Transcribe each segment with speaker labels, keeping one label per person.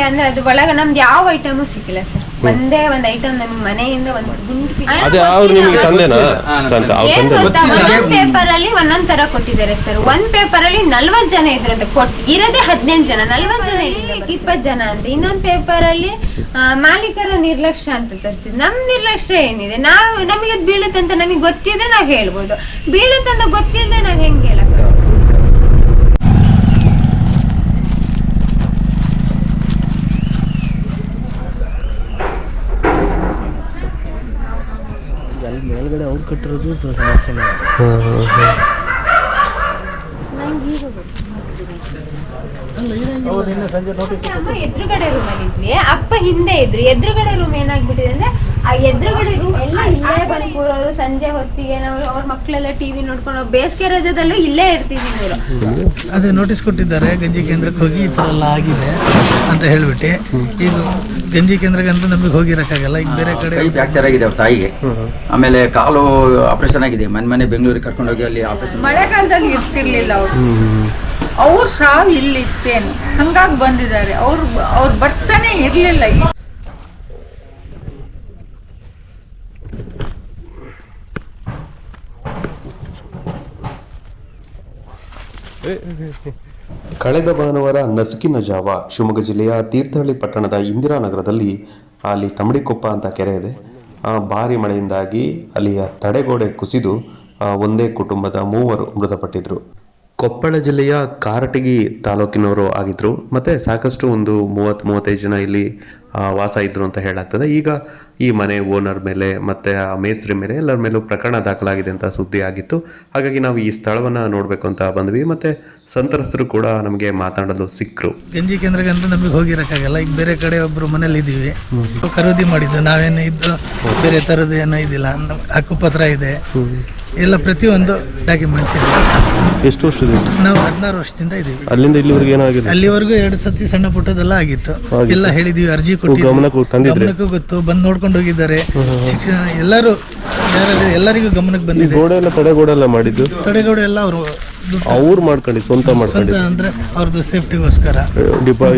Speaker 1: ಅಂದ್ರೆ ಅದು ಒಳಗ ನಮ್ದು ಯಾವ ಐಟಮು ಸಿಕ್ಕಿಲ್ಲ ಸರ್. ಒಂದೇ ಒಂದ್ ಐಟಮ್ ನಮ್ಗೆ ಮನೆಯಿಂದ ಒಂದ್ ಪೇಪರ್ ಅಲ್ಲಿ ಒಂದೊಂದ್ ತರ ಕೊಟ್ಟಿದ್ದಾರೆ ಸರ್. ಒಂದ್ ಪೇಪರ್ ಅಲ್ಲಿ 40 ಜನ ಇದ್ರಂತೆ, ಇರೋದೇ 18 ಜನ, 40 ಜನ 20 ಜನ ಅಂತ. ಇನ್ನೊಂದ್ ಪೇಪರ್ ಅಲ್ಲಿ ಮಾಲೀಕರ ನಿರ್ಲಕ್ಷ್ಯ ಅಂತ ತೋರಿಸಿದ್. ನಮ್ ನಿರ್ಲಕ್ಷ್ಯ ಏನಿದೆ? ನಮಗೆ ಅದು ಬೀಳುತ್ತೆ ಅಂತ ನಮಗೆ ಗೊತ್ತಿದ್ರೆ ನಾವ್ ಹೇಳ್ಬೋದು, ಬೀಳುತ್ತೆ ಅಂತ ಗೊತ್ತಿಲ್ಲದೆ ನಾವ್ ಹೆಂಗ್ ಹೇಳಕ್?
Speaker 2: ಮೇಲ್ಗಡೆ ಅವ್ರು ಕಟ್ಟಿರೋದು ಸಮಸ್ಯೆ.
Speaker 1: ಎದುರುಗಡೆ ರೂಮ್ ಅಲ್ಲಿ ಇದ್ವಿ, ಅಪ್ಪ ಹಿಂದೆ ಇದ್ರು. ಎದುರುಗಡೆ ರೂಮ್ ಏನಾಗ್ಬಿಟ್ಟಿದೆ ಅಂದ್ರೆ ಆ ಎದುರುಗಡೆ ರೂಮ್ ಎಲ್ಲ ಇಲ್ಲೇ ಬಂದು ಕೂರೋರು. ಸಂಜೆ ಹೊತ್ತಿಗೆ ನಾವು ಅವ್ರ ಮಕ್ಕಳೆಲ್ಲ ಟಿವಿ ನೋಡ್ಕೊಂಡು, ಬೇಸಿಗೆ ರಜದಲ್ಲೂ ಇಲ್ಲೇ ಇರ್ತೀವಿ ಇವರು.
Speaker 2: ಅದೇ ನೋಟಿಸ್ ಕೊಟ್ಟಿದ್ದಾರೆ, ಗಂಜಿ ಕೇಂದ್ರಕ್ಕೆ ಹೋಗಿ ಈ ಥರ ಎಲ್ಲ ಆಗಿದೆ ಅಂತ ಹೇಳ್ಬಿಟ್ಟು. ಈಗ ಗಂಜಿ ಕೇಂದ್ರಕ್ಕೆ ಅಂತ ನಮಗೆ ಹೋಗಿರಕ್ಕಾಗಲ್ಲ. ಈಗ ಬೇರೆ ಕಡೆ
Speaker 3: ಫ್ರಾಕ್ಚರ್ ಆಗಿದೆ ಅವ್ರ ತಾಯಿಗೆ, ಆಮೇಲೆ ಕಾಲು ಆಪರೇಷನ್ ಆಗಿದೆ. ಮನೆ ಬೆಂಗಳೂರಿಗೆ ಕರ್ಕೊಂಡೋಗಿ ಅಲ್ಲಿ ಆಪರೇಷನ್.
Speaker 4: ಮಳೆಗಾಲದಲ್ಲಿ ಇರ್ತಿರ್ಲಿಲ್ಲ ಅವ್ರ ಸಾವು ಇಲ್ಲಿ ಇತ್ತೇನು, ಹಂಗಾಗಿ ಬಂದಿದ್ದಾರೆ. ಅವ್ರು ಬರ್ತಾನೆ ಇರ್ಲಿಲ್ಲ.
Speaker 5: ಕಳೆದ ಭಾನುವಾರ ನಸುಕಿನ ಜಾವ ಶಿವಮೊಗ್ಗ ಜಿಲ್ಲೆಯ ತೀರ್ಥಹಳ್ಳಿ ಪಟ್ಟಣದ ಇಂದಿರಾನಗರದಲ್ಲಿ ಅಲ್ಲಿ ತಮಡಿಕೊಪ್ಪ ಅಂತ ಕೆರೆ ಇದೆ. ಭಾರಿ ಮಳೆಯಿಂದಾಗಿ ಅಲ್ಲಿಯ ತಡೆಗೋಡೆ ಕುಸಿದು ಒಂದೇ ಕುಟುಂಬದ 3 ಮೃತಪಟ್ಟಿದ್ರು. ಕೊಪ್ಪಳ ಜಿಲ್ಲೆಯ ಕಾರಟಗಿ ತಾಲೂಕಿನವರು ಆಗಿದ್ರು. ಮತ್ತು ಸಾಕಷ್ಟು ಒಂದು 30-35 ಜನ ಇಲ್ಲಿ ವಾಸ ಇದ್ರು ಅಂತ ಹೇಳಾಗ್ತದೆ. ಈಗ ಈ ಮನೆ ಓನರ್ ಮೇಲೆ ಮತ್ತು ಆ ಮೇಸ್ತ್ರಿ ಮೇಲೆ ಎಲ್ಲರ ಮೇಲೂ ಪ್ರಕರಣ ದಾಖಲಾಗಿದೆ ಅಂತ ಸುದ್ದಿ ಆಗಿತ್ತು. ಹಾಗಾಗಿ ನಾವು ಈ ಸ್ಥಳವನ್ನು ನೋಡಬೇಕು ಅಂತ ಬಂದ್ವಿ. ಮತ್ತು ಸಂತ್ರಸ್ತರು ಕೂಡ ನಮಗೆ ಮಾತಾಡಲು ಸಿಕ್ಕರು.
Speaker 2: ಗಂಜಿ ಕೇಂದ್ರಕ್ಕೆ ಅಂತ ನಮಗೆ ಹೋಗಿರಕ್ಕಾಗಲ್ಲ. ಈಗ ಬೇರೆ ಕಡೆ ಒಬ್ಬರು ಮನೇಲಿ ಇದ್ದೀವಿ, ಖರೀದಿ ಮಾಡಿದ್ದು ನಾವೇನು ಇದ್ದು ಬೇರೆ ಥರದ್ದು ಏನೋ ಇದಿಲ್ಲ. ಹಕ್ಕುಪತ್ರ ಇದೆ, ಎಲ್ಲ ಪ್ರತಿಯೊಂದು ಡಾಕ್ಯುಮೆಂಟ್ಸ್ ಇದೆ.
Speaker 5: ಎಷ್ಟು ವರ್ಷದಿಂದ?
Speaker 2: ನಾವು 16 ವರ್ಷದಿಂದ ಇದ್ದೀವಿ.
Speaker 5: ಅಲ್ಲಿಂದ ಇಲ್ಲಿವರೆಗೆ ಏನಾಗಿದೆ?
Speaker 2: ಅಲ್ಲಿವರೆಗೂ 2 ಸತಿ ಸಣ್ಣ ಪುಟ್ಟದೆಲ್ಲ ಆಗಿತ್ತು. ಎಲ್ಲ ಹೇಳಿದೀವಿ, ಅರ್ಜಿ ಕೊಟ್ಟಿದ್ದೀವಿ, ಗಮನಕ್ಕೂ ಗೊತ್ತು, ಬಂದು ನೋಡ್ಕೊಂಡು ಹೋಗಿದ್ದಾರೆ. ಶಿಕ್ಷಣ ಎಲ್ಲರಿಗೂ ಗಮನಕ್ಕೆ ಬಂದಿದೆ.
Speaker 5: ತಡೆಗೋಡೆ ಎಲ್ಲ ಮಾಡಿದ್ದು,
Speaker 2: ತಡೆಗೋಡೆ ಎಲ್ಲ
Speaker 5: ಅವ್ರು ಮಾಡ್ಕೊಂಡು ಸ್ವಂತ
Speaker 2: ಅಂದ್ರೆ ಅವ್ರದ್ದು ಸೇಫ್ಟಿಗೋಸ್ಕರ.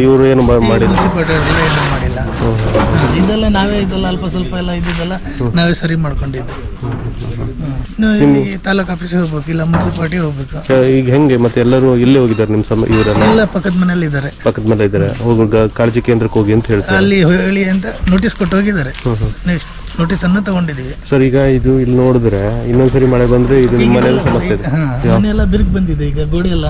Speaker 5: ಇವರು ಏನು ಮಾಡಿಲ್ಲ,
Speaker 2: ಏನು ಮಾಡಿಲ್ಲ. ಇದೆಲ್ಲ ನಾವೇ ಇದೆಲ್ಲ ಅಲ್ಪ ಸ್ವಲ್ಪ ಎಲ್ಲ ಇದ್ದಿದ್ದೆಲ್ಲ ನಾವೇ ಸರಿ ಮಾಡ್ಕೊಂಡಿದ್ದು. ತಾಲೂಕು ಆಫೀಸಿಗೆ ಹೋಗ್ಬೇಕು, ಇಲ್ಲ ಮುನ್ಸಿಪಾಲಿಟಿ ಹೋಗ್ಬೇಕು.
Speaker 5: ಈಗ ಹೆಂಗೆ ಮತ್ತೆ ಎಲ್ಲರೂ ಇಲ್ಲೇ ಹೋಗಿದ್ದಾರೆ? ನಿಮ್ಮ ಇವರೆಲ್ಲ
Speaker 2: ಎಲ್ಲ ಪಕ್ಕದ ಮನೇಲಿ ಇದ್ದಾರೆ.
Speaker 5: ಪಕ್ಕದ ಮನೆ ಇದ್ದಾರೆ. ಕಾಳಜಿ ಕೇಂದ್ರಕ್ಕೆ ಹೋಗಿ ಅಂತ ಹೇಳ್ತಾರೆ.
Speaker 2: ಅಲ್ಲಿ ಹೇಳಿ ಅಂತ ನೋಟಿಸ್ ಕೊಟ್ಟು ಹೋಗಿದ್ದಾರೆ. ನೋಟಿಸ್ ಅನ್ನು ತಗೊಂಡಿದ್ದೀವಿ
Speaker 5: ಸರ್. ಈಗ ಇದು ಇಲ್ಲಿ ನೋಡಿದ್ರೆ ಇನ್ನೊಂದ್ಸರಿ ಮಳೆ ಬಂದ್ರೆ ಇದು ನಿಮ್ಮ ಮನೆಯಲ್ಲಿ ಸಮಸ್ಯೆ ಇದೆ.
Speaker 2: ಮನೆಯೆಲ್ಲ ಬಿರುಕು ಬಂದಿದೆ. ಈಗ ಗೋಡೆ ಎಲ್ಲ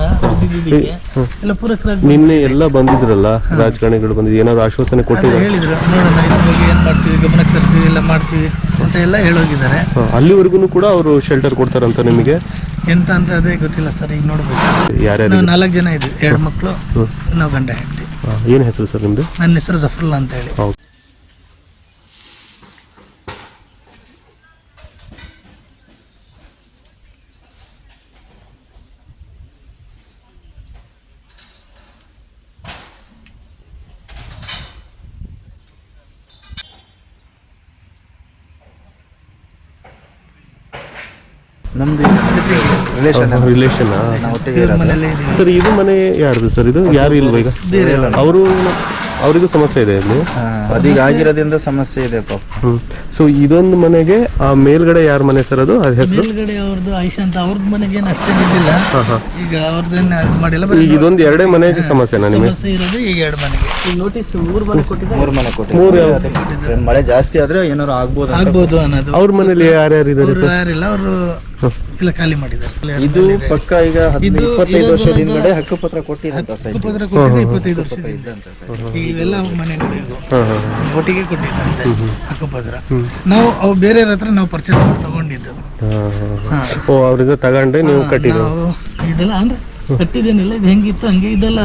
Speaker 2: ಎಲ್ಲ ಪೂರ ಕ್ರಾಕ್.
Speaker 5: ನಿನ್ನೆ ಎಲ್ಲ ಬಂದಿದ್ರಲ್ಲ ರಾಜಕಾರಣಿಗಳು ಬಂದಿದ್ದು, ಏನಾದ್ರು ಆಶ್ವಾಸನೆ ಕೊಟ್ಟಿದ್ದಾರೆ?
Speaker 2: ಹೇಳಿದ್ರು, ನೋಡೋಣ ಇದ್ರ ಬಗ್ಗೆ ಏನ್ ಮಾಡ್ತೀವಿ, ಗಮನಕ್ಕೆ ತರ್ತೀವಿ, ಎಲ್ಲ ಮಾಡ್ತೀವಿ ಅಂತ ಎಲ್ಲ ಹೇಳೋಗಿದ್ದಾರೆ.
Speaker 5: ಅಲ್ಲಿವರೆಗೂ ಕೂಡ ಅವರು ಶೆಲ್ಟರ್ ಕೊಡ್ತಾರಂತ ನಿಮಗೆ
Speaker 2: ಎಂತ ಅಂತ ಅದೇ ಗೊತ್ತಿಲ್ಲ ಸರ್. ಈಗ ನೋಡ್ಬೇಕು.
Speaker 5: ಯಾರ್ಯಾರು?
Speaker 2: ನಾವು 4 ಜನ ಇದ್ವಿ, 2 ಮಕ್ಕಳು, ನಾವು ಗಂಡ ಹೆಂಡತಿ.
Speaker 5: ಏನು ಹೆಸರು ಸರ್ ನಿಮ್ದು?
Speaker 2: ನನ್ನ ಹೆಸರು ಜಫರುಲ್ಲಾ ಅಂತ ಹೇಳಿ.
Speaker 6: ನಮ್ದು ರಿಲೇಷನ್
Speaker 5: ಸರ್. ಇದು ಮನೆ ಯಾರ್ದು ಸರ್? ಇದು ಯಾರು ಇಲ್ವ ಈಗ? ಅವರು ಅವರಿಗೂ ಸಮಸ್ಯೆ ಇದೆ ಇಲ್ಲಿ.
Speaker 6: ಅದೀಗ ಆಗಿರೋದ್ರಿಂದ ಸಮಸ್ಯೆ ಇದೆ ಪಾಪ.
Speaker 5: ಸೊ ಇದೊಂದು ಮನೆಗೆ ಆ ಮೇಲ್ಗಡೆ ಯಾರ ಮನೆ ಸರ್? ಅದು ಹೆಸರು
Speaker 2: ಮೇಲ್ಗಡೆ ಅವ್ರದ್ದು ಐಶಾ ಅಂತ. ಅವ್ರದ್ದು ಮನೆಗೆ ಏನು ಅಷ್ಟೇ ಬಿದ್ದಿಲ್ಲ. ಈಗ ಅವ್ರದ್ದೇನು ಮಾಡಿಲ್ಲ.
Speaker 5: ಇದೊಂದು 2 ಮನೆಗೆ ಸಮಸ್ಯೆ
Speaker 2: ಸಮಸ್ಯೆ ಇರೋದು ಈಗ 2 ಮನೆಗೆ. ಈಗ ನೋಟಿಸ್ 3 ಮನೆ
Speaker 6: ಕೊಟ್ಟಿದ್ದಾರೆ. ಮಳೆ ಜಾಸ್ತಿ ಆದ್ರೆ ಏನಾದ್ರು ಆಗ್ಬೋದು
Speaker 2: ಅನ್ನೋದು.
Speaker 5: ಅವ್ರ ಮನೇಲಿ ಯಾರ್ಯಾರು ಇದ್ದಾರೆ?
Speaker 2: ಯಾರಿಲ್ಲ, ಅವರು ಎಲ್ಲ ಖಾಲಿ ಮಾಡಿದ್ದಾರೆ.
Speaker 6: ಇದು ಪಕ್ಕ ಈಗ 25 ವರ್ಷದ ಹಿಂದ್ಗಡೆ ಹಕ್ಕುಪತ್ರ ಕೊಟ್ಟಿದ್ದಂತ.
Speaker 2: ಹಕ್ಕುಪತ್ರ ಕೊಟ್ಟಿದ್ದು 25 ವರ್ಷ. ಇವೆಲ್ಲ ಮನೆಗಳು ಒಟ್ಟಿಗೆ ಕೊಟ್ಟಿದ್ದಂತೆ ಹಕ್ಕುಪತ್ರ. ನಾವು ಅವು ಬೇರೆ ಹತ್ರ ನಾವು ಪರ್ಚೇಸ್ ಮಾಡಿ ತಗೊಂಡಿದ್ದು.
Speaker 5: ಅವ್ರಿಂದ ತಗೊಂಡೆ ನೀವು ಕಟ್ಟಿದ್ದು?
Speaker 2: ಇದೆಲ್ಲ ಅಂದ್ರೆ ಕಟ್ಟಿದ್ದೇನಿಲ್ಲ, ಇದು ಹೆಂಗಿತ್ತು ಹಂಗೆ. ಇದೆಲ್ಲ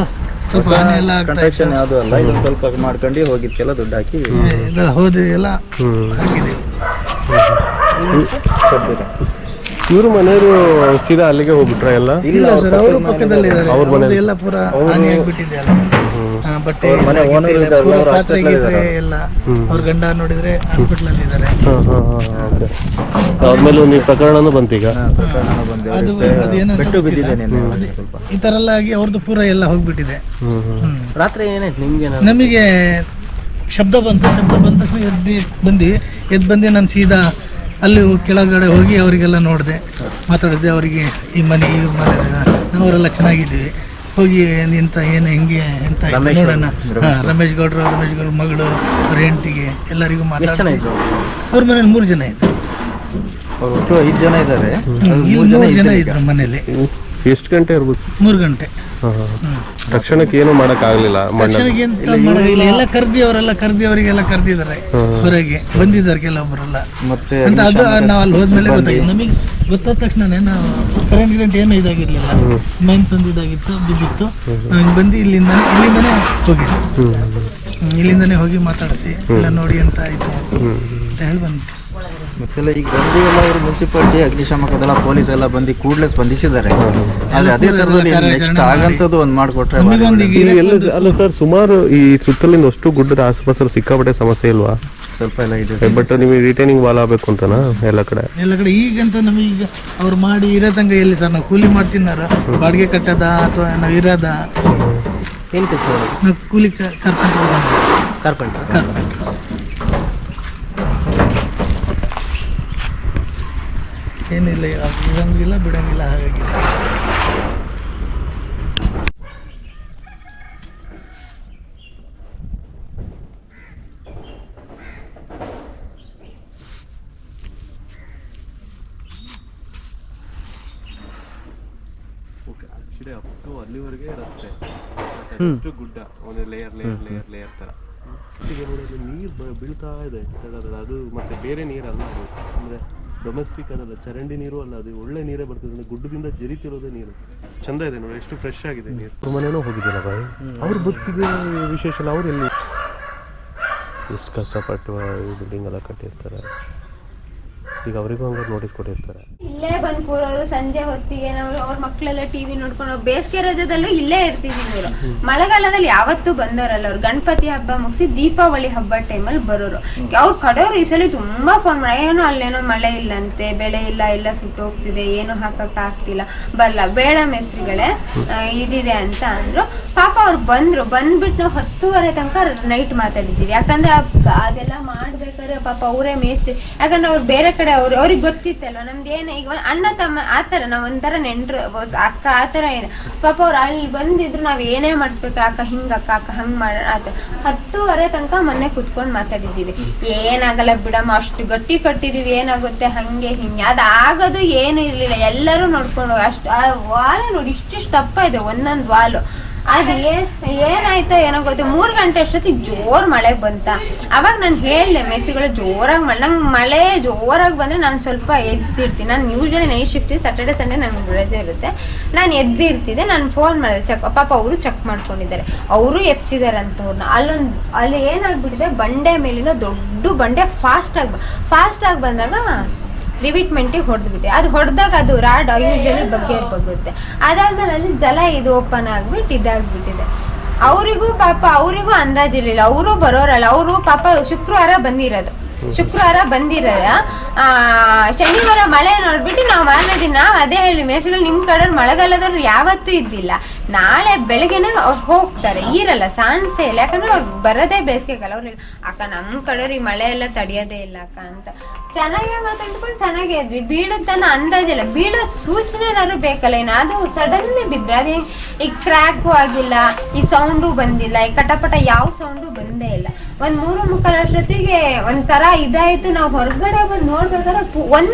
Speaker 2: ಸ್ವಲ್ಪ ಎಲ್ಲ
Speaker 6: ಕನ್ಸ್ಟ್ರಕ್ಷನ್ ಯಾವುದು ಅಲ್ಲ, ಇದನ್ನ ಸ್ವಲ್ಪ ಮಾಡ್ಕೊಂಡು ಹೋಗಿದ್ದೆಲ್ಲ ದುಡ್ಡು ಹಾಕಿ
Speaker 2: ಇದೆಲ್ಲ ಹೋದಿ ಎಲ್ಲ ಹಾಕಿದ್ದೀವಿ.
Speaker 5: ಇವರು ಮನೆಯವರು ಸೀದಾ ಅಲ್ಲಿಗೆ ಹೋಗ್ಬಿಟ್ರ ಎಲ್ಲ?
Speaker 2: ಇಲ್ಲ ಸರ್, ಅವರು ಪಕ್ಕದಲ್ಲಿ ಇದ್ದಾರೆ. ಅವ್ರ ಮನೆ ಎಲ್ಲ ಪೂರ ಹಾನಿ ಆಗ್ಬಿಟ್ಟಿದೆ ಅಲ್ಲ. ಬಟ್ಟೆ
Speaker 6: ಅವ್ರ ಮನೆ owner
Speaker 2: ಗಿಟ್ಟೆ
Speaker 6: ಇದ್ದಾರಲ್ಲ,
Speaker 2: ಪೂರ
Speaker 6: ಅವ್ರು
Speaker 2: ಪಾತ್ರೆ
Speaker 6: hospital
Speaker 2: ಗೀತ್ರೆ
Speaker 6: ಇದ್ದಾರಾ?
Speaker 2: ಎಲ್ಲ ಅವ್ರ ಗಂಡ ನೋಡಿದ್ರೆ ಹಾಸ್ಪಿಟಲ್ ಅಲ್ಲಿ ಇದ್ದಾರೆ.
Speaker 7: ಓಕೆ. ಅವ್ರ ನೀವು ಪ್ರಕರಣನೂ ಬಂತೀಗ.
Speaker 6: ಪ್ರಕರಣ ಬಂದು
Speaker 2: ಅದು ಅದೇನಂತ
Speaker 6: ಪೆಟ್ಟು ಬಿದ್ದಿದೆ
Speaker 2: ಗೊತ್ತಿಲ್ಲ.
Speaker 6: ನೆನ್ನೆ ಸ್ವಲ್ಪ.
Speaker 2: ಈ ತರ ಎಲ್ಲ ಆಗಿ ಅವ್ರದ್ದು ಪೂರ ಎಲ್ಲ ಹೋಗ್ಬಿಟ್ಟಿದೆ.
Speaker 7: ರಾತ್ರಿ ಏನಾಯ್ತು ನಿಮ್ಗೆ?
Speaker 2: ನಮಗೆ ಶಬ್ದ ಬಂದ ತಕ್ಷಣ ಎದ್ದು ಬಂದು ನಾನು ಸೀದಾ ಅಲ್ಲಿ ಕೆಳಗಡೆ ಹೋಗಿ ಅವರಿಗೆಲ್ಲ ನೋಡಿದೆ, ಮಾತಾಡಿದೆ. ಅವರಿಗೆ ಈ ಮನೆ ನಾವರೆಲ್ಲ ಚೆನ್ನಾಗಿದ್ದೀವಿ, ಹೋಗಿ ಎಂತ ಏನು ಹೆಂಗೆ ಎಂತ ಆಯ್ತು ನೋಡೋಣ. ರಮೇಶ್ ಗೌಡ್ರ ಮಗಳು ಅವ್ರ ಹೆಂಡತಿಗೆ ಎಲ್ಲರಿಗೂ ಮಾತಾಡಿ. ಅವ್ರ ಮನೇಲಿ 3 ಜನ ಇದ್ರು.
Speaker 6: ಅವ್ರು ಒಟ್ಟು 5 ಜನ ಇದ್ದಾರೆ.
Speaker 2: 3 ಜನ ಇದ್ರು ಮನೇಲಿ.
Speaker 7: ಎಷ್ಟು ಗಂಟೆ ಇರ್ಬೋದು?
Speaker 2: 3 ಗಂಟೆ.
Speaker 7: ತಕ್ಷಣಕ್ಕೆ ಏನು ಮಾಡೋಕ್ಕಾಗಲಿಲ್ಲ.
Speaker 2: ತಕ್ಷಣಕ್ಕೆ ಎಂತ ಮಾಡೋದಿಲ್ಲ, ಎಲ್ಲ ಅವರಿಗೆಲ್ಲ ಕರೆದಿದ್ದಾರೆ, ಹೊರಗೆ ಬಂದಿದ್ದಾರೆ ಕೆಲವೊಬ್ಬರೆಲ್ಲ.
Speaker 6: ಮತ್ತೆ
Speaker 2: ಅಂತ ಅದು ನಾವು ಅಲ್ಲಿ ಹೋದ್ಮೇಲೆ ಗೊತ್ತಾಗಿತ್ತು. ನಮಗೆ ಗೊತ್ತಾದ ತಕ್ಷಣನೇ ನಾವು ಕರೆಂಟ್ ಏನು ಇದಾಗಿರ್ಲಿಲ್ಲ, ಮೈನ್ಸ್ ಒಂದು ಇದಾಗಿತ್ತು, ಬಿದ್ದಿತ್ತು. ನಾವು ಬಂದು ಇಲ್ಲಿಂದನೇ ಹೋಗಿದ್ದು. ಇಲ್ಲಿಂದನೇ ಹೋಗಿ ಮಾತಾಡಿಸಿ ಎಲ್ಲ ನೋಡಿ ಅಂತ ಆಯ್ತು ಅಂತ ಹೇಳಿ ಬಂದ್ವಿ.
Speaker 6: ಮತ್ತೆಲ್ಲ ಈಗ ಬಂದು ಎಲ್ಲ ಅವರು ಮುನ್ಸಿಪಾಲಿಟಿ, ಅಗ್ನಿಶಾಮಕ ದಳ, ಪೊಲೀಸ್ ಎಲ್ಲ ಬಂದು ಕೂಡಲೇ ಸ್ಪಂದಿಸಿದ್ದಾರೆ. ಆದ್ರೆ ಅದೇ ತರದಲ್ಲಿ ನೆಕ್ಸ್ಟ್ ಆಗಂತದ್ದು ಒಂದು ಮಾಡಿಕೊಟ್ರೆ
Speaker 7: ಅಲ್ಲ ಸರ್, ಸುಮಾರು ಈ ಸುತ್ತಲಿಂದ ಅಷ್ಟು ಗುಡ್ಡದ ಆಸುಪಾಸಲ್ಲಿ ಸಿಕ್ಕಾಪಟ್ಟೆ ಸಮಸ್ಯೆ ಇಲ್ವಾ?
Speaker 6: ಸ್ವಲ್ಪ ಎಲ್ಲ ಇದೆ.
Speaker 7: ಬಟ್ ನಿಮಗೆ ರಿಟೈನಿಂಗ್ ವಾಲ್ ಆಗಬೇಕು ಅಂತನಾ ಎಲ್ಲ ಕಡೆ?
Speaker 2: ಈಗಂತ ನಮಗೀಗ ಅವ್ರು ಮಾಡಿ ಇರೋ ತನಕ ಎಲ್ಲಿ ಸರ್, ನಾವು ಕೂಲಿ ಮಾಡ್ತಿನಾರ, ಬಾಡಿಗೆ ಕಟ್ಟದ ಅಥವಾ ನಾವು ಇರೋದ?
Speaker 7: ಏನು ಕೆಲಸ ಮಾಡೋದು?
Speaker 2: ನಾವು ಕೂಲಿ
Speaker 7: ಕಾರ್ಪೆಂಟರ್.
Speaker 2: ಏನಿಲ್ಲ, ಇರಂಗಿಲ್ಲ ಬಿಡಂಗಿಲ್ಲ, ಹಾಗಾಗಿ
Speaker 7: ಅಲ್ಲಿವರೆಗೆ ರಸ್ತೆ ಗುಡ್ಡ, ಒಂದು ಲೇಯರ್ ತರ ನೀರು ಬೀಳ್ತಾ ಇದೆ. ಅದು ಮತ್ತೆ ಬೇರೆ ನೀರಲ್ಲ, ಅದು ಅಂದ್ರೆ ಡೊಮೆಸ್ಟಿಕ್ ಅದಲ್ಲ, ಚರಂಡಿ ನೀರು ಅಲ್ಲ, ಅದು ಒಳ್ಳೆ ನೀರೇ ಬರ್ತದೆ. ಗುಡ್ಡದಿಂದ ಜರಿತಿರೋದೇ ನೀರು. ಚಂದ ಇದೆ ನೋಡಿ, ಎಷ್ಟು ಫ್ರೆಶ್ ಆಗಿದೆ ನೀರು. ಅವ್ರ ಮನೇನೂ ಹೋಗಿದ್ದೀನ ಬಾಯ್, ಅವ್ರು ಬದುಕಿದ ವಿಶೇಷ ಅಲ್ಲ. ಅವ್ರು ಎಲ್ಲಿ ಎಷ್ಟು ಕಷ್ಟಪಟ್ಟು ಈ ಬಿಲ್ಡಿಂಗ್ ಎಲ್ಲ ಕಟ್ಟಿರ್ತಾರೆ. ಈಗ ಅವರಿಗೂ ಹಂಗೆ ನೋಟಿಸ್ ಕೊಟ್ಟಿರ್ತಾರೆ.
Speaker 1: ಇಲ್ಲೇ ಬಂದ್ ಕೂರೋರು ಸಂಜೆ ಹೊತ್ತಿಗೆ ಅವ್ರ ಮಕ್ಕಳೆಲ್ಲ ಟಿವಿ ನೋಡ್ಕೊಂಡು, ಬೇಸಿಗೆ ರಜದಲ್ಲೂ ಇಲ್ಲೇ ಇರ್ತಿದ್ರು ಇವರು. ಮಳೆಗಾಲದಲ್ಲಿ ಯಾವತ್ತೂ ಬಂದವರಲ್ಲ ಅವ್ರು. ಗಣಪತಿ ಹಬ್ಬ ಮುಗಿಸಿ ದೀಪಾವಳಿ ಹಬ್ಬ ಟೈಮಲ್ಲಿ ಬರೋರು. ಅವ್ರು ಕಡೆಯವ್ರು ಈ ಸಲ ತುಂಬಾ ಫೋನ್ ಮಾಡಿ, ಏನೋ ಅಲ್ಲೇನೋ ಮಳೆ ಇಲ್ಲಂತೆ, ಬೆಳೆ ಇಲ್ಲ ಸುಟ್ಟು ಹೋಗ್ತಿದೆ, ಏನು ಹಾಕಕ್ ಆಗ್ತಿಲ್ಲ, ಬರಲ್ಲ, ಬೇಡ ಮೇಸ್ತ್ರಿಗಳೇ ಇದಿದೆ ಅಂತ ಅಂದ್ರು. ಪಾಪ ಅವ್ರು ಬಂದ್ಬಿಟ್ಟು ನಾವು 10:30 ತನಕ ನೈಟ್ ಮಾತಾಡಿದ್ದೀವಿ. ಯಾಕಂದ್ರೆ ಅದೆಲ್ಲ ಮಾಡ್ಬೇಕಾದ್ರೆ ಪಾಪ ಅವರೇ ಮೇಸ್ತ್ರಿ. ಯಾಕಂದ್ರೆ ಅವ್ರು ಬೇರೆ ಕಡೆ ಅವ್ರಿಗೆ ಗೊತ್ತಿತ್ತಲ್ವ ನಮ್ದು ಏನು. ಈಗ ಅಣ್ಣ ತಮ್ಮ ಆತರ ನಾವ್ ಒಂಥರ ನೆಂಟ್ರು, ಅಕ್ಕ ಆತರ ಏನು. ಪಾಪ ಅವ್ರು ಅಲ್ಲಿ ಬಂದಿದ್ರು, ನಾವ್ ಏನೇ ಮಾಡಿಸ್ಬೇಕು, ಅಕ್ಕ ಹಂಗ್ ಮಾಡ ಆತ. 10:30 ತನಕ ಮೊನ್ನೆ ಕುತ್ಕೊಂಡ್ ಮಾತಾಡಿದೀವಿ. ಏನಾಗಲ್ಲ ಬಿಡಮ್ಮ, ಅಷ್ಟು ಗಟ್ಟಿ ಕಟ್ಟಿದೀವಿ, ಏನಾಗುತ್ತೆ ಹಂಗೆ ಹಿಂಗೆ. ಅದಾಗದು ಏನು ಇರ್ಲಿಲ್ಲ, ಎಲ್ಲರೂ ನೋಡ್ಕೊಂಡು ಅಷ್ಟು. ಆ ವಾಲ ನೋಡಿ ಇಷ್ಟಿಷ್ಟು ದಪ್ಪ ಇದೆ ಒಂದೊಂದು ವಾಲು. ಅದು ಏನಾಯ್ತೋ ಏನೋ ಗೊತ್ತು. 3 ಗಂಟೆ ಅಷ್ಟೊತ್ತಿಗೆ ಜೋರ್ ಮಳೆ ಬಂತ. ಅವಾಗ ನಾನು ಹೇಳ್ದೆ ಮೆಸ್ಸಿಗಳು ಜೋರಾಗಿ ನಂಗೆ ಮಳೆ ಜೋರಾಗಿ ಬಂದ್ರೆ ನಾನು ಸ್ವಲ್ಪ ಎದ್ದಿರ್ತೀನಿ. ನಾನು usually night shift, Saturday Sunday ನನ್ಗೆ ರಜೆ ಇರುತ್ತೆ, ನಾನು ಎದ್ದಿರ್ತಿದ್ದೆ. ನಾನು ಫೋನ್ ಮಾಡಿದೆ, ಪಾಪ ಅವರು ಚೆಕ್ ಮಾಡ್ಕೊಂಡಿದ್ದಾರೆ, ಅವರು ಎಪ್ಸಿದ್ದಾರೆ ಅಂತ ಅವ್ರನ್ನ. ಅಲ್ಲಿ ಏನಾಗ್ಬಿಟ್ಟಿದೆ, ಬಂಡೆ ಮೇಲಿಂದ ದೊಡ್ಡ ಬಂಡೆ ಫಾಸ್ಟ್ ಆಗಿ ಬಂದಾಗ ರಿವಿಟ್ಮೆಂಟಿಗೆ ಹೊಡೆದ್ಬಿಟ್ಟೆ. ಅದು ಹೊಡೆದಾಗ ಅದು ರಾಡ್ ಯೂಶಲಿ ಬಗ್ಗುತ್ತೆ. ಅದಾದ್ಮೇಲೆ ಅಲ್ಲಿ ಜಲ ಇದು ಓಪನ್ ಆಗ್ಬಿಟ್ಟು ಇದಾಗ್ಬಿಟ್ಟಿದೆ. ಅವರಿಗೂ ಅಂದಾಜಿರ್ಲಿಲ್ಲ, ಅವರು ಬರೋರಲ್ಲ. ಅವರು ಪಾಪ ಶುಕ್ರವಾರ ಬಂದಿರೋದು, ಶನಿವಾರ ಮಳೆ ನೋಡ್ಬಿಟ್ಟು ನಾವು ಮಾರನೇ ದಿನ ಅದೇ ಹೇಳಿ ಮೇಸ್ಗಳು ನಿಮ್ ಕಡೆ ಮಳೆಗಾಲದವ್ರು ಯಾವತ್ತೂ ಇದ್ದಿಲ್ಲ, ನಾಳೆ ಬೆಳಗ್ಗೆನೆ ಅವ್ರು ಹೋಗ್ತಾರೆ, ಇರಲ್ಲ ಚಾನ್ಸೇ ಇಲ್ಲ. ಯಾಕಂದ್ರೆ ಅವ್ರು ಬರೋದೇ ಬೇಸಿಗೆಗಾಲ. ಅವ್ರು ಅಕ್ಕ ನಮ್ ಕಡೆ ಮಳೆ ಎಲ್ಲ ತಡಿಯೋದೇ ಇಲ್ಲ ಅಕ್ಕ ಅಂತ ಚೆನ್ನಾಗಿ ಮಾತಾಡ್ಕೊಂಡು ಚೆನ್ನಾಗೇ ಇದ್ವಿ. ಬೀಳುತ್ತಾನ ಅಂದಾಜಿಲ್ಲ, ಬೀಳೋ ಸೂಚನೆನಾದ್ರು ಬೇಕಲ್ಲ. ಏನಾದ್ರು ಸಡನ್ಲಿ ಬಿದ್ರೆ ಅದೇ ಈಗ ಕ್ರ್ಯಾಕು ಆಗಿಲ್ಲ, ಈ ಸೌಂಡು ಬಂದಿಲ್ಲ, ಈ ಕಟಪಟ ಯಾವ ಸೌಂಡು ಬಂದೇ ಇಲ್ಲ. 3:45 ಅಷ್ಟೊತ್ತಿಗೆ ಒಂಥರ ಇದಾಯ್ತು. ನಾವು ಹೊರಗಡೆ ಬಂದು ನೋಡ್ಬೇಕಾದ್ರೆ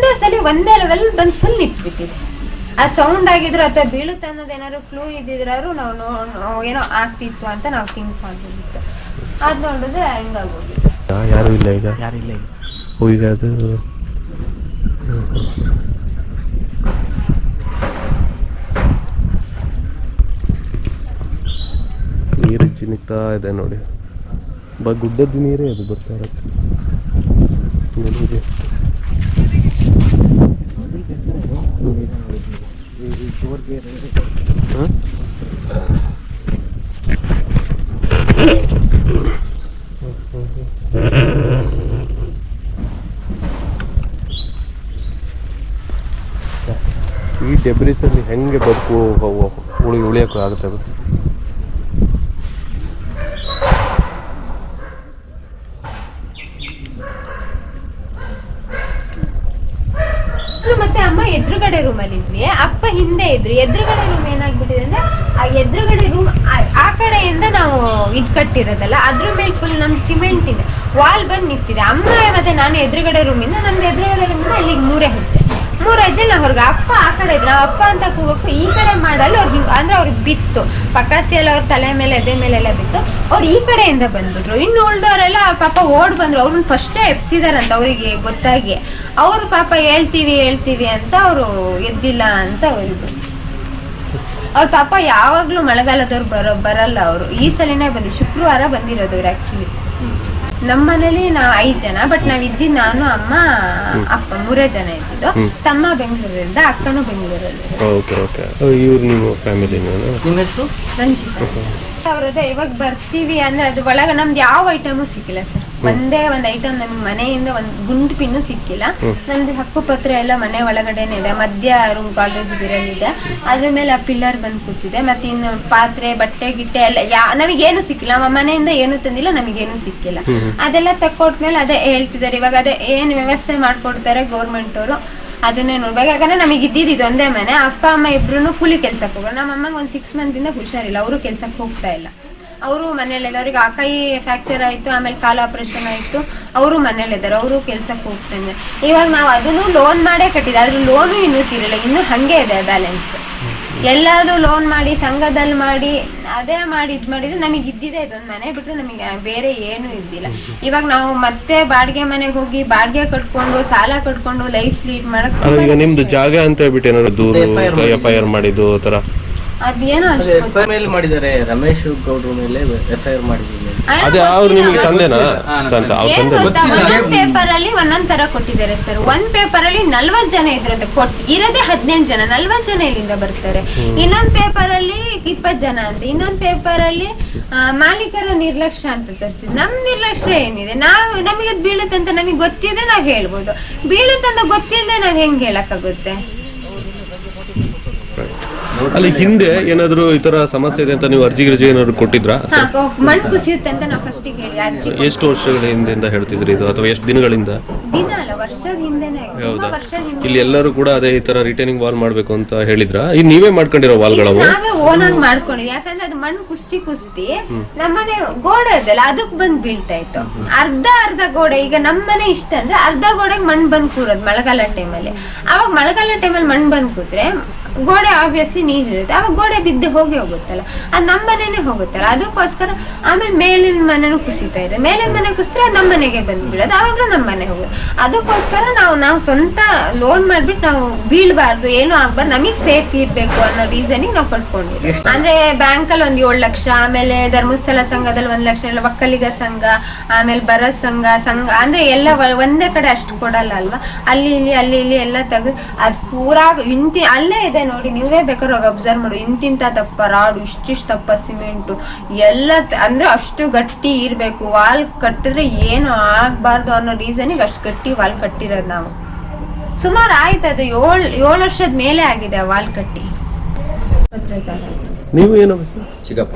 Speaker 1: ಒಂದೇ ಲೆವೆಲ್ ಬಂದು ಫುಲ್ ನಿಂತ್ಬಿಟ್ಟಿದೆ. ಆ ಸೌಂಡ್ ಆಗಿದ್ರು ಅಥವಾ ಬೀಳುತ್ತೆ ಅನ್ನೋದು ಏನಾದ್ರು ಕ್ಲೂ ಇದ್ದಿದ್ರಾದ್ರು ನಾವು ಏನೋ ಆಗ್ತಿತ್ತು ಅಂತ ನಾವು ಥಿಂಕ್ ಮಾಡಿದ್ದಿತ್ತು. ಅದ್ ನೋಡಿದ್ರೆ ಹಿಂಗಾಗೋಗಿತ್ತು.
Speaker 7: ಯಾರು ಇಲ್ಲ ಈಗ ಅದು ನೀರು ಜಿನಿಕ್ತಾ ಇದೆ ನೋಡಿ. ಗುಡ್ಡದ ನೀರೇ ಅದು ಬರ್ತಾ ಇರುತ್ತೆ. ಡೆಬ್ರಿಸ್ ಅಲ್ಲಿ ಹೆಂಗೆ ಬದುಕು ಉಳಿಯೋಕ್ಕೂ ಆಗುತ್ತೆ ಅದು?
Speaker 1: ಮತ್ತೆ ಅಮ್ಮ ಎದುರುಗಡೆ ರೂಮ್ ಅಲ್ಲಿ ಇದ್ವಿ, ಅಪ್ಪ ಹಿಂದೆ ಇದ್ರು. ಎದುರುಗಡೆ ರೂಮ್ ಏನಾಗ್ಬಿಟ್ಟಿದೆ ಅಂದ್ರೆ ಆ ಎದುರುಗಡೆ ರೂಮ್ ಆ ಕಡೆಯಿಂದ ನಾವು ಇದ್ ಕಟ್ಟಿರೋದಲ್ಲ, ಅದ್ರ ಮೇಲೆ ಫುಲ್ ನಮ್ದು ಸಿಮೆಂಟ್ ಇದೆ, ವಾಲ್ ಬಂದ್ ನಿಂತಿದೆ. ಅಮ್ಮ ಮತ್ತೆ ನಾನು ಎದುರುಗಡೆ ರೂಮಿಂದ, ನಮ್ದು ಎದುರುಗಡೆ ರೂಮಿಂದ ಅಲ್ಲಿಗೆ 3 ಹೆಜ್ಜೆ ನಾವು ಹೊರಗೆ. ಅಪ್ಪ ಆ ಕಡೆ ಇದ್ರು, ನಾವು ಅಪ್ಪ ಅಂತ ಕೂಗಕ್ಕೂ ಈ ಕಡೆ ಮಾಡಲು ಅವ್ರಿಗೆ ಅಂದ್ರೆ ಅವ್ರಿಗೆ ಬಿತ್ತು, ಪಕಾಸಿ ಎಲ್ಲ ಅವ್ರ ತಲೆ ಮೇಲೆ ಎದೆ ಮೇಲೆ ಎಲ್ಲ ಬಿತ್ತು. ಅವ್ರು ಈ ಕಡೆಯಿಂದ ಬಂದ್ಬಿಟ್ರು. ಇನ್ನು ಉಳ್ದವರೆಲ್ಲ ಪಾಪ ಓಡ್ ಬಂದ್ರು. ಅವ್ರನ್ನ ಫಸ್ಟೇ ಎಪ್ಸಿದಾರಂತ ಅವರಿಗೆ ಗೊತ್ತಾಗಿ. ಅವ್ರು ಪಾಪ ಹೇಳ್ತೀವಿ ಅಂತ ಅವರು ಎದ್ದಿಲ್ಲ ಅಂತ ಅವರಿದ್ರು. ಅವ್ರ ಪಾಪ ಯಾವಾಗ್ಲೂ ಮಳೆಗಾಲದವ್ರು ಬರಲ್ಲ. ಅವರು ಈ ಸಲಿನೇ ಬಂದ್ರು, ಶುಕ್ರವಾರ ಬಂದಿರೋದು ಅವ್ರು ಆಕ್ಚುಲಿ. ನಮ್ಮ ಮನೇಲಿ 5 ಜನ, ಬಟ್ ನಾವ್ ಇದ್ದಿದ್ದು ನಾನು, ಅಮ್ಮ, ಅಪ್ಪ 3 ಜನ ಇದ್ದಿದ್ದು. ತಮ್ಮ ಬೆಂಗಳೂರಿಂದ, ಅಕ್ಕನೂ ಬೆಂಗಳೂರಲ್ಲಿ.
Speaker 7: ಇವ್ರು ನಿಮ್ಮ ಫ್ಯಾಮಿಲಿ?
Speaker 6: ನಿಮ್ಮ ಹೆಸರು?
Speaker 1: ರಂಜಿತಾ. ಅವ್ರದ್ದು ಇವಾಗ ಬರ್ತೀವಿ ಅಂದ್ರೆ ಅದು ಒಳಗೆ ನಮ್ದು ಯಾವ ಐಟಮು ಸಿಕ್ಕಿಲ್ಲ ಸರ್. ಒಂದೇ ಒಂದು ಐಟಮ್ ನಮ್ಗೆ ಮನೆಯಿಂದ ಒಂದು ಗುಂಡು ಪಿನ್ನು ಸಿಕ್ಕಿಲ್ಲ. ನಮ್ದು ಹಕ್ಕುಪತ್ರ ಎಲ್ಲ ಮನೆ ಒಳಗಡೆನೆ ಇದೆ. ಮಧ್ಯ ರೂಮ್ ಕಾಲೇಜ್ ಬಿರಲ್ಲಿದೆ, ಅದ್ರ ಮೇಲೆ ಆ ಪಿಲ್ಲರ್ ಬಂದು ಕೂತಿದೆ. ಮತ್ತೆ ಇನ್ನು ಪಾತ್ರೆ ಬಟ್ಟೆ ಗಿಟ್ಟೆ ಎಲ್ಲ ನಮಗೇನು ಸಿಕ್ಕಿಲ್ಲ. ನಮ್ಮ ಮನೆಯಿಂದ ಏನು ತಂದಿಲ್ಲ, ನಮಗೇನು ಸಿಕ್ಕಿಲ್ಲ. ಅದೆಲ್ಲ ತಕ್ಕೊಟ್ಮೇಲೆ ಅದೇ ಹೇಳ್ತಿದ್ದಾರೆ ಇವಾಗ, ಅದೇ ಏನ್ ವ್ಯವಸ್ಥೆ ಮಾಡ್ಕೊಡ್ತಾರೆ ಗೌರ್ಮೆಂಟ್ ಅವರು ಅದನ್ನೇ ನೋಡ್ಬೇಕು. ಯಾಕಂದ್ರೆ ನಮಗೆ ಇದ್ದಿದ್ದು ಇದೊಂದೇ ಮನೆ. ಅಪ್ಪ ಅಮ್ಮ ಇಬ್ರು ಕೂಲಿ ಕೆಲ್ಸಕ್ಕೆ ಹೋಗೋರು. ನಮ್ಮ ಅಮ್ಮಂಗೆ ಒಂದು 6 ಮಂತಿಂದ ಹುಷಾರಿಲ್ಲ, ಅವರು ಕೆಲ್ಸಕ್ಕೆ ಹೋಗ್ತಾ ಇಲ್ಲ. ಅವರು ಮನೇಲಿದ್ದಾರೆ. ಅವ್ರಿಗೆ ಆ ಕೈ ಫ್ರಾಕ್ಚರ್ ಆಯ್ತು, ಆಮೇಲೆ ಕಾಲು ಆಪರೇಷನ್ ಆಯ್ತು. ಅವರು ಮನೇಲಿದ್ದಾರೆ, ಅವರು ಕೆಲ್ಸಕ್ಕೆ ಹೋಗ್ತಾನೆ. ಇವಾಗ ನಾವು ಅದನ್ನು ಲೋನ್ ಮಾಡೇ ಕಟ್ಟಿದ್ದೆ, ಆದ್ರೆ ಲೋನು ಇನ್ನೂ ತೀರಿಲ್ಲ, ಇನ್ನೂ ಹಂಗೆ ಇದೆ ಬ್ಯಾಲೆನ್ಸ್. ಎಲ್ಲಾದ್ರು ಲೋನ್ ಮಾಡಿ ಸಂಘದಲ್ಲಿ ಮಾಡಿ ಅದೇ ಮಾಡಿ ಇದ್ ಮಾಡಿದ್ರೆ ನಮಗೆ ಇದ್ದಿದೆ ಇದೊಂದು ಮನೆ ಬಿಟ್ರೆ ನಮಗೆ ಬೇರೆ ಏನು ಇದ್ದಿಲ್ಲ. ಇವಾಗ ನಾವು ಮತ್ತೆ ಬಾಡಿಗೆ ಮನೆಗೆ ಹೋಗಿ ಬಾಡಿಗೆ ಕಟ್ಕೊಂಡು ಸಾಲ ಕಟ್ಕೊಂಡು ಲೈಫ್ ಲೀಡ್ ಮಾಡಕ್.
Speaker 7: ಈಗ ನಿಮ್ದು ಜಾಗ ಅಂತ ಹೇಳ್ಬಿಟ್ಟು ಏನಾದ್ರು ದೂರು FIR ಮಾಡಿದ್ದು ತರ
Speaker 1: ಅದೇನೋ
Speaker 6: ಮೇಲೆ ಮಾಡಿದ್ದಾರೆ. ರಮೇಶ್ ಗೌಡ್ರ ಮೇಲೆ FIR ಮಾಡಿದ್ದಾರೆ.
Speaker 7: ಅದೇ ಅವ್ರು ನಿಮಗೆ ತಂದೆನಾ?
Speaker 1: ಒಂದೊಂದ್ ಪೇಪರ್ ಅಲ್ಲಿ ಒಂದೊಂದ್ ತರ ಕೊಟ್ಟಿದ್ದಾರೆ ಸರ್. ಒಂದ್ ಪೇಪರ್ ಅಲ್ಲಿ 40 ಜನ ಇದ್ರಂತೆ, ಇರೋದೇ 18 ಜನ, 40 ಜನ ಇಲ್ಲಿಂದ ಬರ್ತಾರೆ. ಇನ್ನೊಂದ್ ಪೇಪರ್ ಅಲ್ಲಿ 20 ಜನ ಅಂತ, ಇನ್ನೊಂದ್ ಪೇಪರ್ ಅಲ್ಲಿ ಮಾಲೀಕರ ನಿರ್ಲಕ್ಷ್ಯ ಅಂತ ತೋರಿಸಿದ್. ನಮ್ ನಿರ್ಲಕ್ಷ್ಯ ಏನಿದೆ? ನಮಗೆ ಅದು ಬೀಳುತ್ತೆ ಅಂತ ನಮಗೆ ಗೊತ್ತಿದ್ರೆ ನಾವ್ ಹೇಳ್ಬೋದು, ಬೀಳುತ್ತಂತ ಗೊತ್ತಿಲ್ಲದೆ ನಾವ್ ಹೆಂಗ್ ಹೇಳಕ್ಕಾಗುತ್ತೆ?
Speaker 7: ಅಲ್ಲಿ ಹಿಂದೆ ಏನಾದ್ರು ಈ ತರ ಸಮಸ್ಯೆ ಇದೆ ಅಂತ ನೀವು ಅರ್ಜಿ ಏನಾದ್ರು ಕೊಟ್ಟಿದ್ರಾ?
Speaker 1: ಮಣ್ಣು ಕುಸಿಯುತ್ತೆ ಅಂತ ನಾವು ಫಸ್ಟ್ ಹೇಳಿ.
Speaker 7: ಎಷ್ಟು ವರ್ಷಗಳ ಹಿಂದೆಯಿಂದ ಹೇಳ್ತಿದ್ರಿ ಇದು, ಅಥವಾ ಎಷ್ಟು ದಿನಗಳಿಂದ?
Speaker 1: ದಿನ ಅಲ್ಲ, ವರ್ಷದ ಹಿಂದೆನೆ.
Speaker 7: ಹೌದಾ? ಇಲ್ಲಿ ಎಲ್ಲರೂ ಕೂಡ ಅದೇ ಈ ತರ ರಿಟರ್ನಿಂಗ್ ವಾಲ್ ಮಾಡ್ಬೇಕು ಅಂತ ಹೇಳಿದ್ರ? ಈಗ ನೀವೇ ಮಾಡ್ಕೊಂಡಿರೋ ವಾಲ್ಗಳವು?
Speaker 1: ನಾವೇ ಓನ್ ಆಗಿ ಮಾಡ್ಕೊಂಡಿದ್ವಿ. ಯಾಕಂದ್ರೆ ಅದು ಮಣ್ಣು ಕುಸ್ತಿ ನಮ್ಮನೆ ಗೋಡೆ ಅದಲ್ಲ ಅದಕ್ ಬಂದ್ ಬೀಳ್ತಾ ಇತ್ತು. ಅರ್ಧ ಗೋಡೆ. ಈಗ ನಮ್ಮನೆ ಇಷ್ಟ ಅಂದ್ರೆ ಅರ್ಧ ಗೋಡೆಗೆ ಮಣ್ಣು ಬಂದ್ ಕೂರೋದು ಮಳೆಗಾಲ ಟೈಮಲ್ಲಿ. ಅವಾಗ ಮಳೆಗಾಲ ಟೈಮಲ್ಲಿ ಮಣ್ಣು ಬಂದ್ ಕೂತ್ರೆ ಗೋಡೆ ಆಬ್ವಿಯಸ್ಲಿ ನೀರ್ ಇರುತ್ತೆ, ಅವಾಗ ಗೋಡೆ ಬಿದ್ದು ಹೋಗುತ್ತಲ್ಲ, ಅದು ನಮ್ಮ ಮನೆನೇ ಹೋಗುತ್ತಲ್ಲ. ಅದಕ್ಕೋಸ್ಕರ ಆಮೇಲೆ ಮೇಲಿನ ಮನೆನೂ ಕುಸಿತಾ ಇದೆ. ಮೇಲಿನ ಮನೆ ಕುಸಿದ್ರೆ ನಮ್ಮ ಮನೆಗೆ ಬಂದ್ಬಿಡೋದು, ಅವಾಗ್ಲೂ ನಮ್ಮ ಮನೆ ಹೋಗೋದು. ಅದಕ್ಕೋಸ್ಕರ ನಾವು ಸ್ವಂತ ಲೋನ್ ಮಾಡ್ಬಿಟ್ಟು ನಾವು ಬೀಳ್ಬಾರ್ದು, ಏನೂ ಆಗ್ಬಾರ್ದು, ನಮಗ್ ಸೇಫ್ ಇರ್ಬೇಕು ಅನ್ನೋ ರೀಸನಿಗೆ ನಾವು ಕಟ್ಕೊಂಡಿದ್ವಿ. ಅಂದ್ರೆ ಬ್ಯಾಂಕ್ ಅಲ್ಲಿ 7 ಲಕ್ಷ, ಆಮೇಲೆ ಧರ್ಮಸ್ಥಳ ಸಂಘದಲ್ಲಿ 1 ಲಕ್ಷ, ಎಲ್ಲ ಒಕ್ಕಲಿಗ ಸಂಘ, ಆಮೇಲೆ ಬರ ಸಂಘ ಅಂದ್ರೆ ಎಲ್ಲ ಒಂದೇ ಕಡೆ ಅಷ್ಟು ಕೊಡಲ್ಲ ಅಲ್ವಾ. ಅಲ್ಲಿ ಇಲ್ಲಿ ಎಲ್ಲ ತೆಗೆದು ಅದು ಪೂರಾ ಅಲ್ಲೇ ಇದೆ ನೋಡಿ, ನೀವೇ ಬೇಕಾದ್ರೆ ಅಬ್ಸರ್ವ್ ಮಾಡಿ. ಇಂತಿಂತ ದಪ್ಪ ರಾಡು, ಇಷ್ಟಿಷ್ಟು ದಪ್ಪ ಸಿಮೆಂಟು ಎಲ್ಲ ಅಂದ್ರೆ ಅಷ್ಟು ಗಟ್ಟಿ ಇರ್ಬೇಕು. ವಾಲ್ ಕಟ್ಟಿದ್ರೆ ಏನು ಆಗ್ಬಾರ್ದು ಅನ್ನೋ ರೀಸನಿಗೆ ಅಷ್ಟು ಗಟ್ಟಿ ವಾಲ್ ಕಟ್ಟಿರೋದು ನಾವು. ಸುಮಾರು ಆಯ್ತು, ಅದು 7 ವರ್ಷದ ಮೇಲೆ ಆಗಿದೆ ಆ ವಾಲ್ ಕಟ್ಟಿ.
Speaker 7: ನೀವು ಏನು
Speaker 3: ಚಿಕ್ಕಪ್ಪ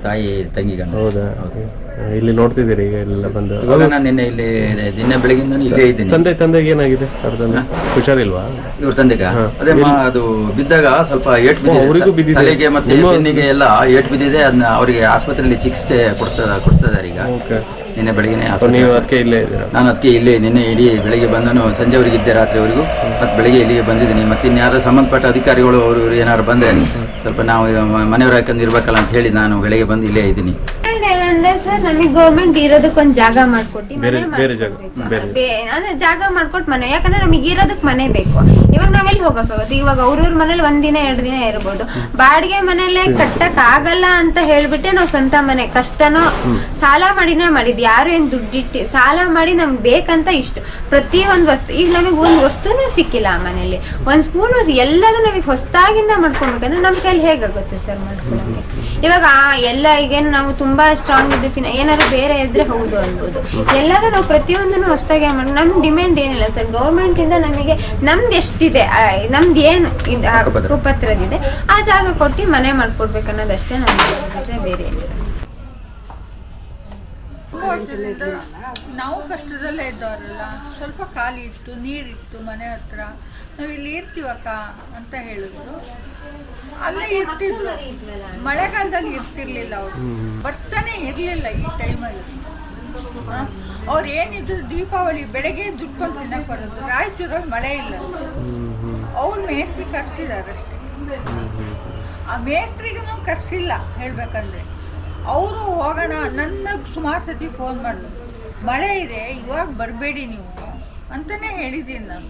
Speaker 3: ತಾಯಿ ತಂಗಿ ಗಂಡ.
Speaker 7: ಹೌದಾ? ಇಲ್ಲಿ ನೋಡ್ತಿದ್ದೀರಿ ಈಗ ಎಲ್ಲ ಬಂದು?
Speaker 3: ಇವಾಗ ನಾನು ನಿನ್ನೆ ಬೆಳಗಿಂದ ಇಲ್ಲೇ ಇದ್ದೀನಿ.
Speaker 7: ತಂದೆಗೆ ಏನಾಗಿದೆ? ಹುಷಾರಿಲ್ವಾ
Speaker 3: ಇವ್ರ ತಂದೆಗ? ಅದೇ ಅದು ಬಿದ್ದಾಗ ಸ್ವಲ್ಪ ಏಟ್ ಬಿದ್ದಿದೆ, ತಲೆಗೆ ಮತ್ತೆ ಬೆನ್ನಿಗೆ ಎಲ್ಲ ಏಟ್ ಬಿದ್ದಿದೆ. ಅದನ್ನ ಅವರಿಗೆ ಆಸ್ಪತ್ರೆಯಲ್ಲಿ ಚಿಕಿತ್ಸೆ ಕೊಡ್ತಿದ್ದಾರೆ ಈಗ. ನಿನ್ನೆ ಬೆಳಗ್ಗೆ ನಾನು ಅದಕ್ಕೆ ಇಲ್ಲೇ ನಿನ್ನೆ ಇಡೀ ಬೆಳಿಗ್ಗೆ ಬಂದನು, ಸಂಜೆವರೆಗೆ ಇದ್ದೆ, ರಾತ್ರಿವರೆಗೂ. ಮತ್ತೆ ಬೆಳಿಗ್ಗೆ ಇಲ್ಲಿಗೆ ಬಂದಿದ್ದೀನಿ. ಮತ್ತೆ ಇನ್ಯಾರು ಸಂಬಂಧಪಟ್ಟ ಅಧಿಕಾರಿಗಳು ಅವರು ಏನಾದ್ರು ಬಂದ್ರೆ ಸ್ವಲ್ಪ ನಾವು ಮನೆಯವ್ರ ಹಾಕೊಂಡು ಇರ್ಬೇಕಲ್ಲ ಅಂತ ಹೇಳಿ ನಾನು ಬೆಳಿಗ್ಗೆ ಬಂದು ಇಲ್ಲೇ ಇದ್ದೀನಿ.
Speaker 1: ಏನಂದ್ರೆ ಸರ್, ನಮಗೆ ಗೌರ್ಮೆಂಟ್ ಇರೋದಕ್ಕೊಂದು ಜಾಗ ಮಾಡ್ಕೊಟ್ಟು ಅಂದ್ರೆ ಜಾಗ ಮಾಡ್ಕೊಟ್ಟು ಮನೆ, ಯಾಕಂದ್ರೆ ನಮಗೆ ಇರೋದಕ್ಕೆ ಮನೆ ಬೇಕು. ಇವಾಗ ನಾವೆಲ್ಲಿ ಹೋಗಕ್ಕಾಗುತ್ತೆ? ಇವಾಗ ಅವ್ರವ್ರ ಮನೇಲಿ 1 ದಿನ 2 ದಿನ ಇರ್ಬೋದು. ಬಾಡಿಗೆ ಮನೇಲೆ ಕಟ್ಟಕ್ ಆಗಲ್ಲ ಅಂತ ಹೇಳ್ಬಿಟ್ಟೆ ನಾವು ಸ್ವಂತ ಮನೆ ಕಷ್ಟನೋ ಸಾಲ ಮಾಡಿನೇ ಮಾಡಿದ್ವಿ. ಯಾರು ಏನ್ ದುಡ್ಡಿಟ್ಟು ಸಾಲ ಮಾಡಿ ನಮ್ಗೆ ಬೇಕಂತ ಇಷ್ಟು ಪ್ರತಿಯೊಂದು ವಸ್ತು. ಈಗ ನಮಗೆ ಒಂದು ವಸ್ತುನೂ ಸಿಕ್ಕಿಲ್ಲ ಆ ಮನೇಲಿ, ಒಂದ್ ಸ್ಪೂನ್ ಎಲ್ಲದೂ ನಮಗೆ ಹೊಸದಾಗಿಂದ ಮಾಡ್ಕೊಬೇಕಂದ್ರೆ ನಮ್ ಕೈಲಿ ಹೇಗಾಗುತ್ತೆ ಸರ್ ಮಾಡ್ಕೊಳಕ್ಕೆ? ಇವಾಗ ಎಲ್ಲ ಈಗೇನು ನಾವು ತುಂಬಾ ಸ್ಟ್ರಾಂಗ್ ತಗೊಂಡಿದ್ದು ಏನಾದ್ರು ಬೇರೆ ಇದ್ರೆ ಹೌದು ಅನ್ಬೋದು. ಎಲ್ಲರೂ ನಾವು ಪ್ರತಿಯೊಂದನ್ನು ಹೊಸದಾಗಿ ಮಾಡಿ ನಮ್ ಡಿಮ್ಯಾಂಡ್ ಏನಿಲ್ಲ ಸರ್. ಗೌರ್ಮೆಂಟ್ ಇಂದ ನಮಗೆ ನಮ್ದು ಎಷ್ಟಿದೆ, ನಮ್ದು ಏನು ಹಕ್ಕುಪತ್ರದಿದೆ ಆ ಜಾಗ ಕೊಟ್ಟು ಮನೆ ಮಾಡ್ಕೊಡ್ಬೇಕು ಅನ್ನೋದಷ್ಟೇ ನಮ್ಗೆ, ಬೇರೆ ಏನಿಲ್ಲ ಸರ್.
Speaker 4: ನಾವು ಕಷ್ಟದಲ್ಲೇ ಇದ್ದವರಲ್ಲ, ಸ್ವಲ್ಪ ಖಾಲಿ ಇತ್ತು, ನೀರಿತ್ತು ಮನೆ ಹತ್ರ, ನಾವು ಇಲ್ಲಿ ಇರ್ತೀವಕ್ಕ ಅಂತ ಹೇಳಿದ್ರು. ಅಲ್ಲೇ ಇರ್ತಿದ್ರು. ಮಳೆಗಾಲದಲ್ಲಿ ಇರ್ತಿರ್ಲಿಲ್ಲ ಅವರು, ಬರ್ತಾನೆ ಇರ್ಲಿಲ್ಲ ಈ ಟೈಮಲ್ಲಿ. ಅವ್ರು ಏನಿದ್ರು ದೀಪಾವಳಿ ಬೆಳಗ್ಗೆ ದುಡ್ಕೊಂಡು ತಿನ್ನಕ್ ಬರೋದು. ರಾಯಚೂರಲ್ಲಿ ಮಳೆ ಇಲ್ಲ, ಅವ್ರು ಮೇಸ್ತ್ರಿ ಕರ್ಸಿದ್ದಾರೆ ಅಷ್ಟೇ. ಆ ಮೇಸ್ತ್ರಿಗೂ ಕರ್ಸಿಲ್ಲ ಹೇಳ್ಬೇಕಂದ್ರೆ. ಅವರು ಹೋಗೋಣ, ನನ್ನ ಸುಮಾರು ಸತಿ ಫೋನ್ ಮಾಡಿದ್ರು, ಮಳೆ ಇದೆ ಇವಾಗ ಬರಬೇಡಿ ನೀವು ಅಂತಾನೆ ಹೇಳಿದ್ದೀನಿ ನಾನು.